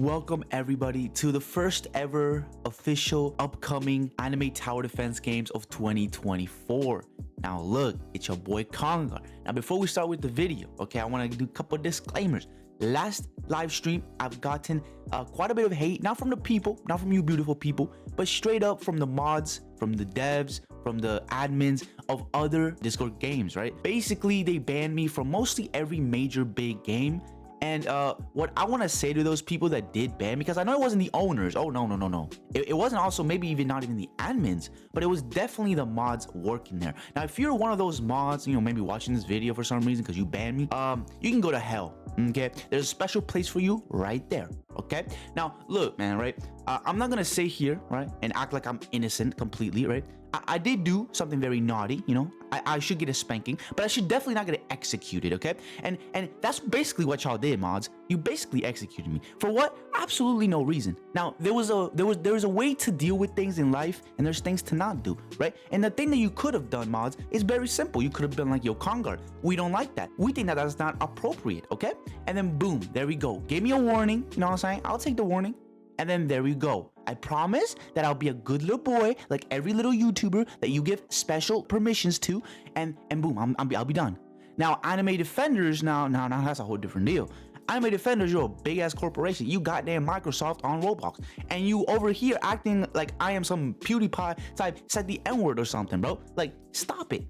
welcome everybody to the first ever official upcoming anime tower defense games of 2024. Now look, it's your boy Conga. Now before we start with the video, okay, I want to do a couple disclaimers. Last live stream, I've gotten quite a bit of hate, not from the people, not from you beautiful people, but straight up from the mods, from the devs, from the admins of other Discord games, right? Basically, they banned me from mostly every major big game. And what I want to say to those people that did ban me, because I know it wasn't the owners. Oh, no. It wasn't also maybe even not even the admins, but it was definitely the mods working there. Now, if you're one of those mods, you know, maybe watching this video for some reason because you banned me, you can go to hell, okay? There's a special place for you right there, okay? Now, look, man, right? I'm not going to sit here, right, and act like I'm innocent completely, right? I did do something very naughty, you know. I should get a spanking, but I should definitely not get executed, okay? And that's basically what y'all did, mods. You basically executed me for what? Absolutely no reason. Now there was a way to deal with things in life, and there's things to not do, right? And the thing that you could have done, mods, is very simple. You could have been like, yo, Conguard, we don't like that. We think that that's not appropriate, okay? And then boom, there we go. Give me a warning. You know what I'm saying? I'll take the warning. And then there we go. I promise that I'll be a good little boy, like every little YouTuber that you give special permissions to, and boom, I'll be done. Now, Anime Defenders, now that's a whole different deal. Anime Defenders, you're a big ass corporation. You goddamn Microsoft on Roblox, and you over here acting like I am some PewDiePie type, said the N-word or something, bro. Like, stop it,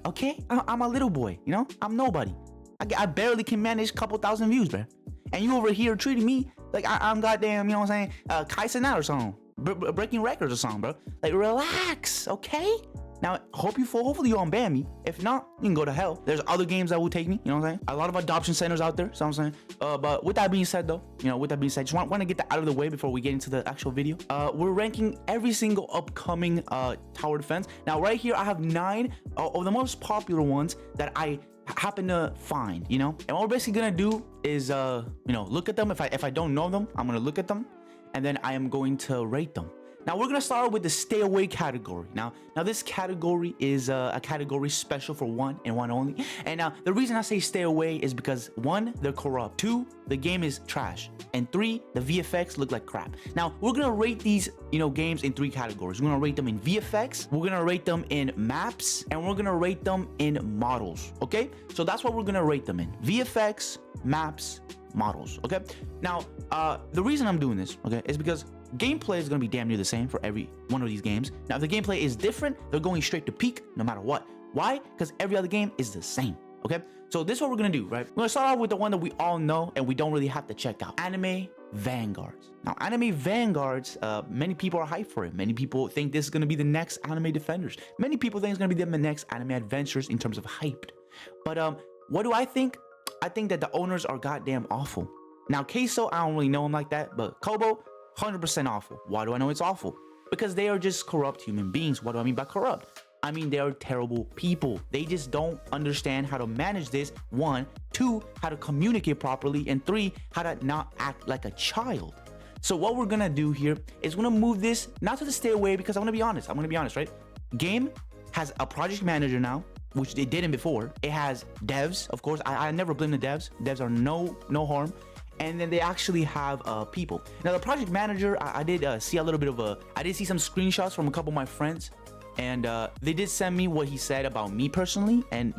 okay? I'm a little boy, you know. I'm nobody. I barely can manage a couple thousand views, bro. And you over here treating me like I'm goddamn, you know what I'm saying, Kaisen out or something, breaking records or something, bro. Like, relax, okay? Now, hopefully you unban me. If not, you can go to hell. There's other games that will take me, you know what I'm saying? A lot of adoption centers out there, so I'm saying. But with that being said, though, just want to get that out of the way before we get into the actual video. We're ranking every single upcoming tower defense. Now, right here, I have 9 of the most popular ones that I happen to find, you know. And what we're basically gonna do is look at them. If I don't know them, I'm gonna look at them, and then I am going to rate them. Now we're gonna start with the stay away category. Now this category is a category special for one and one only. And now the reason I say stay away is because 1, they're corrupt. 2, the game is trash. And 3, the VFX look like crap. Now we're gonna rate these, games in 3 categories. We're gonna rate them in VFX, we're gonna rate them in maps, and we're gonna rate them in models. Okay, so that's what we're gonna rate them in: VFX, maps, models. Okay, now the reason I'm doing this, okay, is because gameplay is going to be damn near the same for every one of these games. Now, if the gameplay is different, they're going straight to peak no matter what. Why? Because every other game is the same, okay? So this is what we're going to do, right? We're going to start off with the one that we all know and we don't really have to check out: Anime Vanguards. Now, Anime Vanguards, many people are hyped for it. Many people think this is going to be the next Anime Defenders. Many people think it's going to be the next Anime Adventures in terms of hyped. But what do I think? I think that the owners are goddamn awful. Now, Queso, I don't really know him like that, but Kobo, 100% awful. Why do I know it's awful? Because they are just corrupt human beings. What do I mean by corrupt? I mean, they are terrible people. They just don't understand how to manage this. 1, 2, how to communicate properly, and 3, how to not act like a child. So what we're gonna do here is we're gonna move this not to the stay away, because I'm gonna be honest, right? Game has a project manager now, which they didn't before. It has devs, of course. I never blame the devs. Devs are no harm. And then they actually have people. Now the project manager, I did see a little bit of I did see some screenshots from a couple of my friends, and they did send me what he said about me personally, and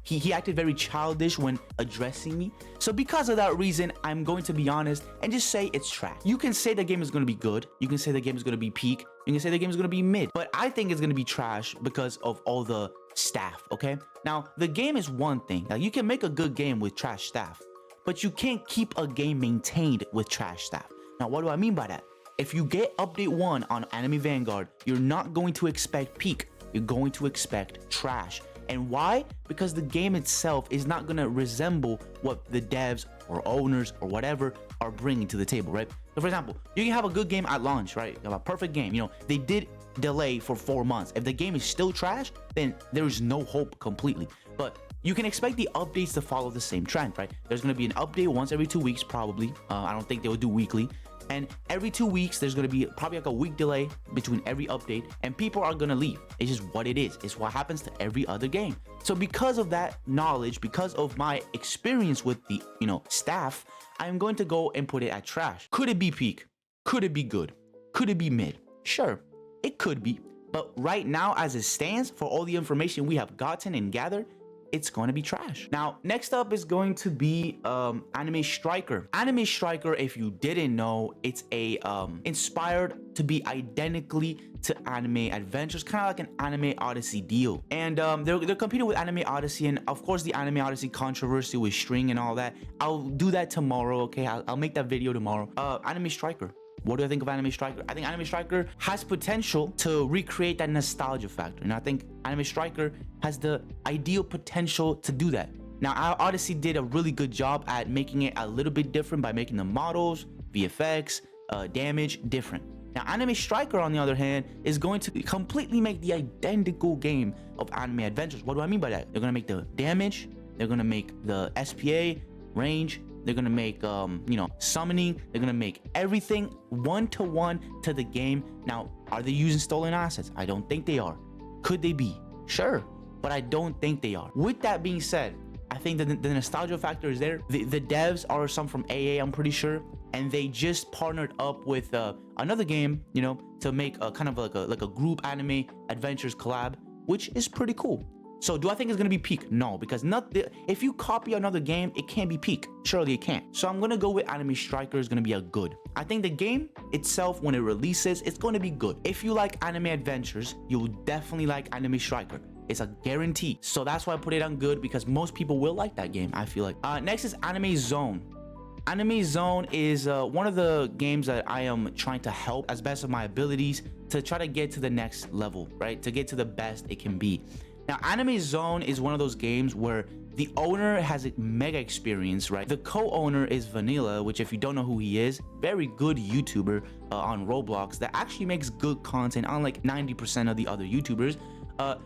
he acted very childish when addressing me. So because of that reason, I'm going to be honest and just say it's trash. You can say the game is going to be good, you can say the game is going to be peak, you can say the game is going to be mid, but I think it's going to be trash because of all the staff. Okay, now the game is one thing. Now you can make a good game with trash staff, but you can't keep a game maintained with trash staff. Now, what do I mean by that? If you get update 1 on Anime Vanguard, you're not going to expect peak. You're going to expect trash. And why? Because the game itself is not going to resemble what the devs or owners or whatever are bringing to the table, right? So for example, you can have a good game at launch, right? You have a perfect game. They did delay for 4 months. If the game is still trash, then there's no hope completely. But you can expect the updates to follow the same trend, right? There's going to be an update once every 2 weeks, probably. I don't think they will do weekly. And every 2 weeks, there's gonna be probably like a week delay between every update, and people are gonna leave. It's just what it is. It's what happens to every other game. So because of that knowledge, because of my experience with the, staff, I'm going to go and put it at trash. Could it be peak? Could it be good? Could it be mid? Sure, it could be. But right now, as it stands, for all the information we have gotten and gathered, it's going to be trash. Now, next up is going to be Anime Striker. Anime Striker, if you didn't know, it's a inspired to be identically to Anime Adventures, kind of like an Anime Odyssey deal. And they're competing with Anime Odyssey, and of course the Anime Odyssey controversy with string and all that. I'll do that tomorrow, okay? I'll make that video tomorrow. Anime Striker. What do I think of Anime Striker? I think Anime Striker has potential to recreate that nostalgia factor. And I think Anime Striker has the ideal potential to do that. Now, Odyssey did a really good job at making it a little bit different by making the models, VFX, damage different. Now, Anime Striker, on the other hand, is going to completely make the identical game of Anime Adventures. What do I mean by that? They're going to make the damage, they're going to make the SPA, range, they're gonna make summoning, they're gonna make everything one-to-one to the game. Now, are they using stolen assets? I don't think they are. Could they be? Sure, but I don't think they are. With that being said, I think that the nostalgia factor is there. The devs are some from AA, I'm pretty sure, and they just partnered up with another game, to make a kind of like a group Anime Adventures collab, which is pretty cool. So do I think it's gonna be peak? No, because if you copy another game, it can't be peak. Surely it can't. So I'm gonna go with Anime Striker is gonna be a good. I think the game itself, when it releases, it's gonna be good. If you like Anime Adventures, you'll definitely like Anime Striker. It's a guarantee. So that's why I put it on good, because most people will like that game, I feel like. Next is Anime Zone. Anime Zone is one of the games that I am trying to help as best of my abilities to try to get to the next level, right? To get to the best it can be. Now, Anime Zone is one of those games where the owner has a mega experience, right? The co-owner is Vanilla, which, if you don't know who he is, very good YouTuber on Roblox that actually makes good content, unlike 90% of the other YouTubers.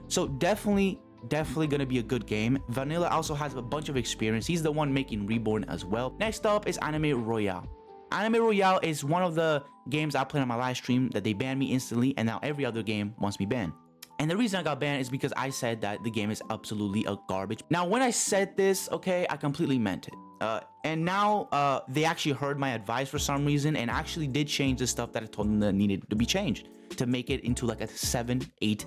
So definitely gonna be a good game. Vanilla also has a bunch of experience. He's the one making Reborn as well. Next up is Anime Royale. Anime Royale is one of the games I played on my live stream that they banned me instantly, and now every other game wants me banned. And the reason I got banned is because I said that the game is absolutely a garbage. Now, when I said this, okay, I completely meant it. And now they actually heard my advice for some reason and actually did change the stuff that I told them that needed to be changed to make it into like a 7, 8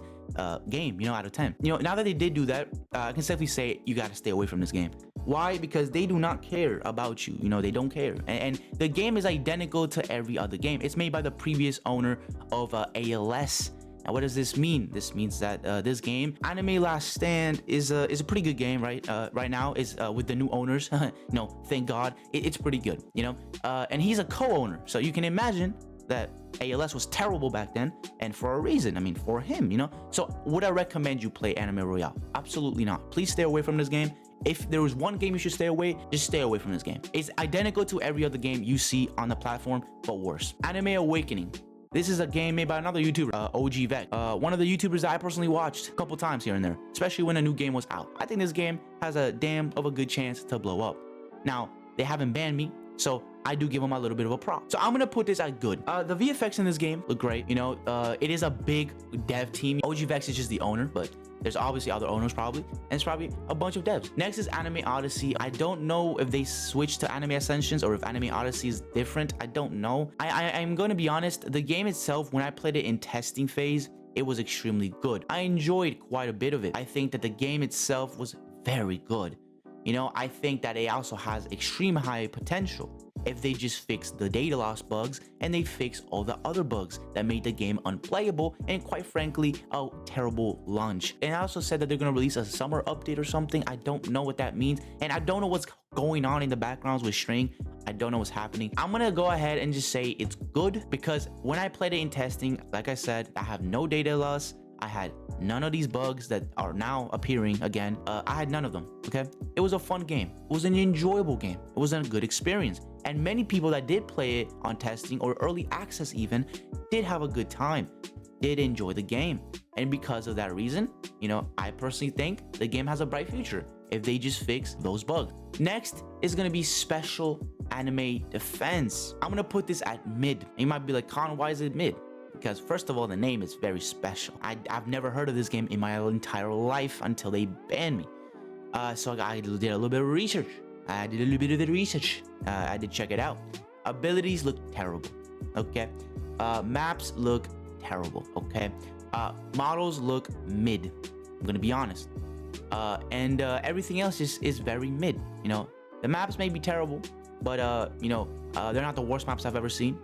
game, out of 10. Now that they did do that, I can safely say you got to stay away from this game. Why? Because they do not care about you. They don't care. And the game is identical to every other game. It's made by the previous owner of ALS. Now, what does this mean? This means that this game, Anime Last Stand, is a pretty good game, right? Right now, is with the new owners. Thank God, it's pretty good. And he's a co-owner, so you can imagine that ALS was terrible back then, and for a reason. I mean, for him, So, would I recommend you play Anime Royale? Absolutely not. Please stay away from this game. If there was one game you should stay away, just stay away from this game. It's identical to every other game you see on the platform, but worse. Anime Awakening. This is a game made by another YouTuber, OG Vec. One of the YouTubers that I personally watched a couple times here and there, especially when a new game was out. I think this game has a damn of a good chance to blow up. Now, they haven't banned me, so I do give them a little bit of a prop. So I'm gonna put this at good. The VFX in this game look great. It is a big dev team. OG Vex is just the owner, but there's obviously other owners probably, and it's probably a bunch of devs. Next is Anime Odyssey. I don't know if they switched to Anime Ascensions or if Anime Odyssey is different. I don't know. I'm going to be honest. The game itself, when I played it in testing phase, it was extremely good. I enjoyed quite a bit of it. I think that the game itself was very good. I think that it also has extreme high potential if they just fix the data loss bugs and they fix all the other bugs that made the game unplayable and, quite frankly, a terrible launch. And I also said that they're going to release a summer update or something. I don't know what that means, and I don't know what's going on in the backgrounds with string. I don't know what's happening. I'm gonna go ahead and just say it's good, because when I played it in testing, like I said, I have no data loss. I had none of these bugs that are now appearing again. I had none of them, okay? It was a fun game. It was an enjoyable game. It was a good experience. And many people that did play it on testing or early access even did have a good time, did enjoy the game. And because of that reason, I personally think the game has a bright future if they just fix those bugs. Next is gonna be Special anime defense. I'm gonna put this at mid. And you might be like, Con, why is it mid? Because first of all, the name is very special. I've never heard of this game in my entire life until they banned me. So I did a little bit of research. I did check it out. Abilities look terrible. Okay. Maps look terrible. Okay. Models look mid. I'm gonna be honest. And everything else is very mid. You know, the maps may be terrible, but you know, they're not the worst maps I've ever seen.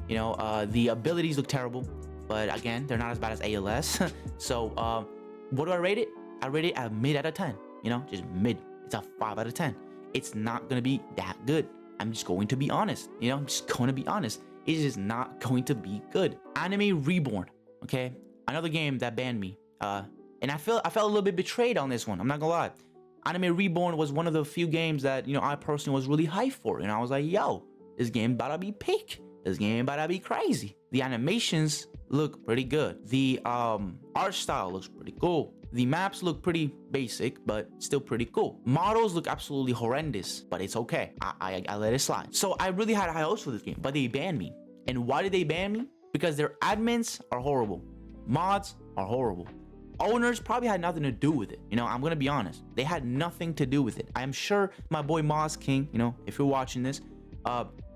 You know, the abilities look terrible, but again, they're not as bad as ALS. So what do I rate it? I rate it at mid out of 10. You know, just mid. It's a 5 out of 10. It's not gonna be that good. I'm just going to be honest. You know, I'm just going to be honest. It's just not going to be good. Anime Reborn. Okay, another game that banned me. And I felt a little bit betrayed on this one. I'm not gonna lie. Anime Reborn was one of the few games that, you know, I personally was really hyped for. And I was like, yo, this game about to be peak. This game about to be crazy. The animations look pretty good. The art style looks pretty cool. The maps look pretty basic, but still pretty cool. Models look absolutely horrendous, but it's okay. I let it slide. So I really had high hopes for this game, but they banned me. And why did they ban me? Because their admins are horrible. Mods are horrible. Owners probably had nothing to do with it. You know, I'm gonna be honest. They had nothing to do with it. I'm sure my boy Moz King, you know, if you're watching this,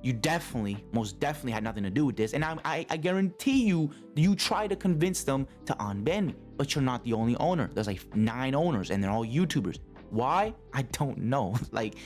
you definitely, most definitely had nothing to do with this. And I guarantee you tried to convince them to unban me. But you're not the only owner. There's like 9 owners and they're all YouTubers. Why? I don't know. like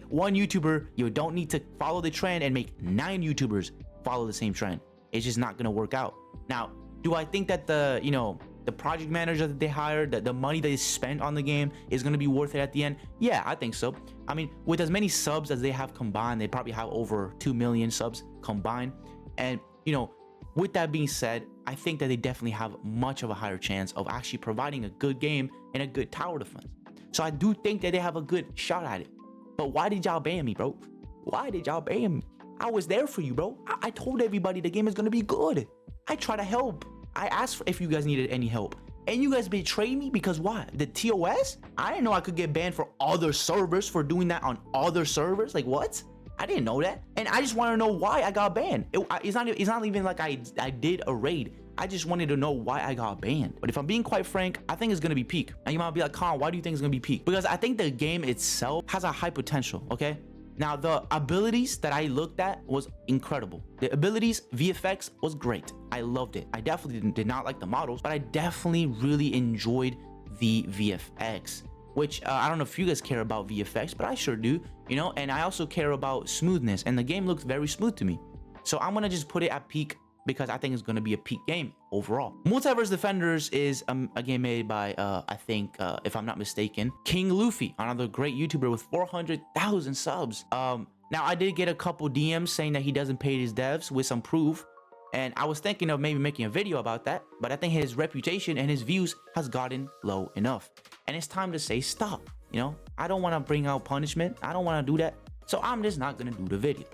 one YouTuber, you don't need to follow the trend and make 9 YouTubers follow the same trend. It's just not gonna work out. Now, do I think that the, you know, the project manager that they hired, the money they spent on the game is going to be worth it at the end? Yeah, I think so. I mean, with as many subs as they have combined, they probably have over 2 million subs combined. And, you know, with that being said, I think that they definitely have much of a higher chance of actually providing a good game and a good tower defense. So I do think that they have a good shot at it. But why did y'all ban me, bro? Why did y'all ban me? I was there for you, bro. I told everybody the game is going to be good. I try to help. I asked if you guys needed any help, and you guys betrayed me because what? The TOS? I didn't know I could get banned for other servers for doing that on other servers. Like what? I didn't know that, and I just want to know why I got banned. It's not even like I did a raid. I just wanted to know why I got banned. But if I'm being quite frank, I think it's gonna be peak. And you might be like, Con, why do you think it's gonna be peak? Because I think the game itself has a high potential. Okay. Now, the abilities that I looked at was incredible. The abilities, VFX was great. I loved it. I definitely did not like the models, but I definitely really enjoyed the VFX, which I don't know if you guys care about VFX, but I sure do, you know, and I also care about smoothness, and the game looks very smooth to me. So I'm gonna just put it at peak because I think it's gonna be a peak game overall. Multiverse Defenders is a game made by, I think, if I'm not mistaken, King Luffy, another great YouTuber with 400,000 subs. Now I did get a couple DMs saying that he doesn't pay his devs with some proof, and I was thinking of maybe making a video about that, but I think his reputation and his views has gotten low enough, and it's time to say stop. You know, I don't want to bring out punishment. I don't want to do that, so I'm just not gonna do the video.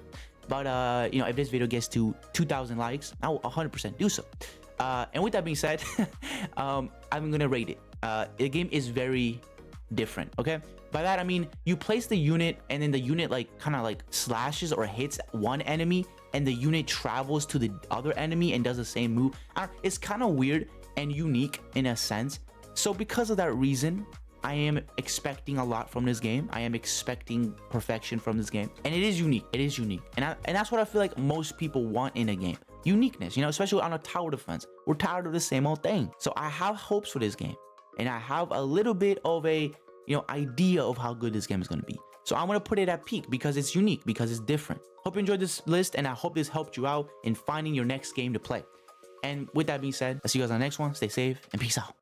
But you know, if this video gets to 2,000 likes, I will 100% do so. And with that being said, I'm gonna rate it. The game is very different. Okay, by that I mean you place the unit, and then the unit like kind of like slashes or hits one enemy, and the unit travels to the other enemy and does the same move. It's kind of weird and unique in a sense. So because of that reason, I am expecting a lot from this game. I am expecting perfection from this game, and it is unique. It is unique, and that's what I feel like most people want in a game: uniqueness. You know, especially on a tower defense. We're tired of the same old thing. So I have hopes for this game, and I have a little bit of a, you know, idea of how good this game is going to be. So I'm going to put it at peak because it's unique, because it's different. Hope you enjoyed this list, and I hope this helped you out in finding your next game to play. And with that being said, I'll see you guys on the next one. Stay safe and peace out.